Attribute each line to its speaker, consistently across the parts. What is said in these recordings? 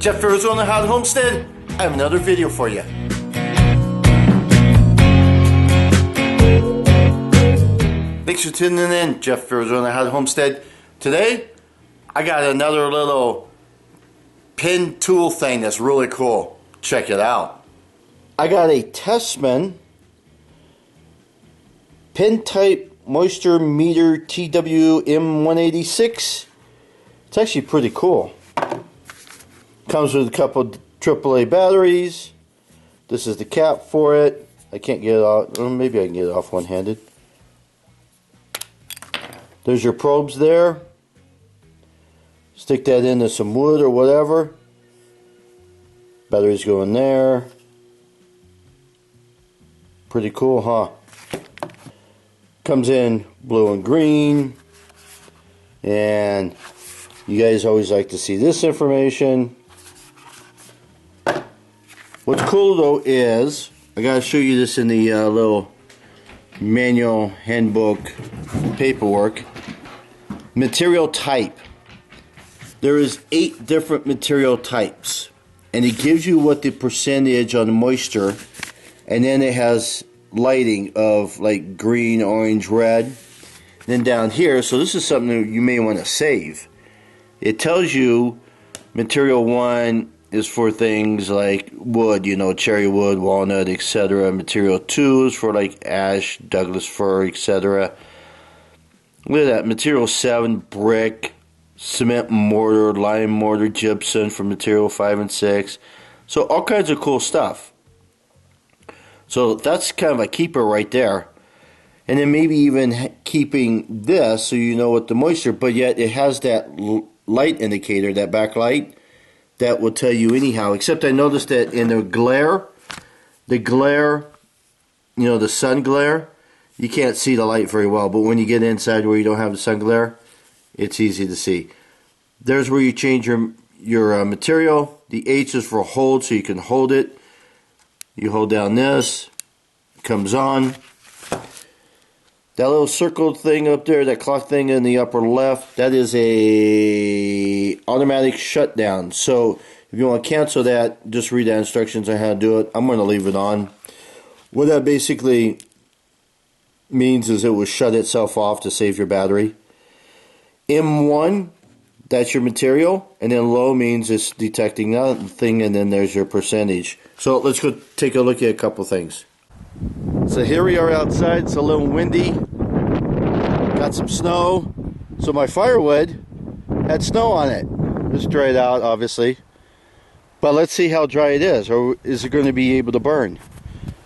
Speaker 1: Jeff Ferris on the Hot Homestead. I have another video for you. Thanks for tuning in, Jeff Ferris on the Hot Homestead. Today, I got another little pin tool thing that's really cool. Check it out. I got a Tesmen pin type Moisture Meter TWM 186. It's actually pretty cool. Comes with a couple AAA batteries. This is the cap for it. I can't get it off. Maybe I can get it off one-handed. There's your probes there. Stick that into some wood or whatever. Batteries go in there. Pretty cool, huh? Comes in blue and green. And you guys always like to see this information. What's cool though is, I gotta show you this in the little manual handbook paperwork. Material type. There is 8 different material types, and it gives you what the percentage on the moisture, and then it has lighting of like green, orange, red. Then down here, so this is something that you may want to save. It tells you material 1 is for things like wood, you know, cherry wood, walnut, etc. Material 2 is for like ash, Douglas fir, etc. Look at that. Material 7, brick, cement mortar, lime mortar, gypsum for material 5 and 6. So all kinds of cool stuff. So that's kind of a keeper right there. And then maybe even keeping this so you know what the moisture, but yet it has that light indicator, that backlight, that will tell you anyhow. Except I noticed that in the glare, you know, the sun glare, you can't see the light very well. But when you get inside where you don't have the sun glare, it's easy to see. There's where you change your material. The H is for hold, so you can hold it. You hold down this, it comes on. That little circled thing up there, that clock thing in the upper left, that is a automatic shutdown. So if you want to cancel that, just read the instructions on how to do it. I'm going to leave it on. What that basically means is it will shut itself off to save your battery. M1, that's your material, and then low means it's detecting that thing, and then there's your percentage. So let's go take a look at a couple things. So here we are outside. It's a little windy. Got some snow. So my firewood had snow on it. It's dried out, obviously. But let's see how dry it is, or is it going to be able to burn?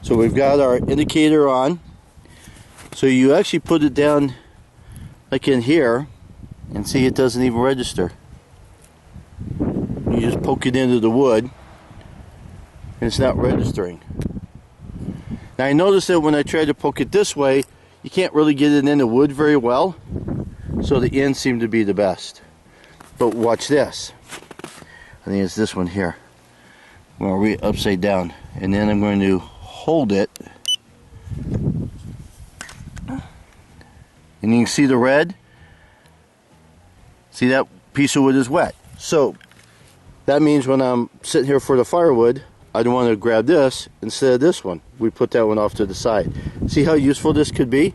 Speaker 1: So we've got our indicator on. So you actually put it down like in here, and see it doesn't even register. You just poke it into the wood, and it's not registering. Now I noticed that when I tried to poke it this way, you can't really get it in the wood very well, so the ends seem to be the best. But watch this. I think it's this one here. I'm going to read it upside down, and then I'm going to hold it, and you can see the red. See, that piece of wood is wet. So that means when I'm sitting here for the firewood, I don't want to grab this instead of this one. We put that one off to the side. See how useful this could be?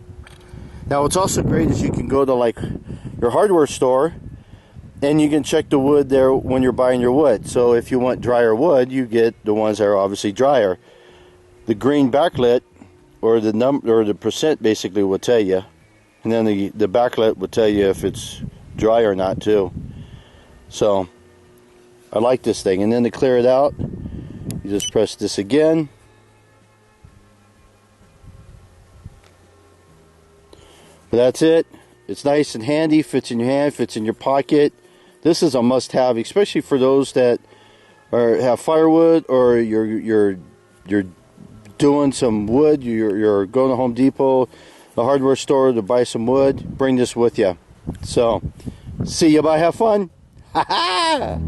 Speaker 1: Now what's also great is you can go to like your hardware store and you can check the wood there when you're buying your wood. So if you want drier wood, you get the ones that are obviously drier. The green backlit, or the percent basically will tell you, and then the backlit will tell you if it's dry or not too. So I like this thing. And then to clear it out, you just press this again. But that's it. It's nice and handy, fits in your hand, fits in your pocket. This is a must-have, especially for those that have firewood, or you're doing some wood. You're going to Home Depot, the hardware store to buy some wood. Bring this with you. So, see you. Bye. Have fun. Ha ha.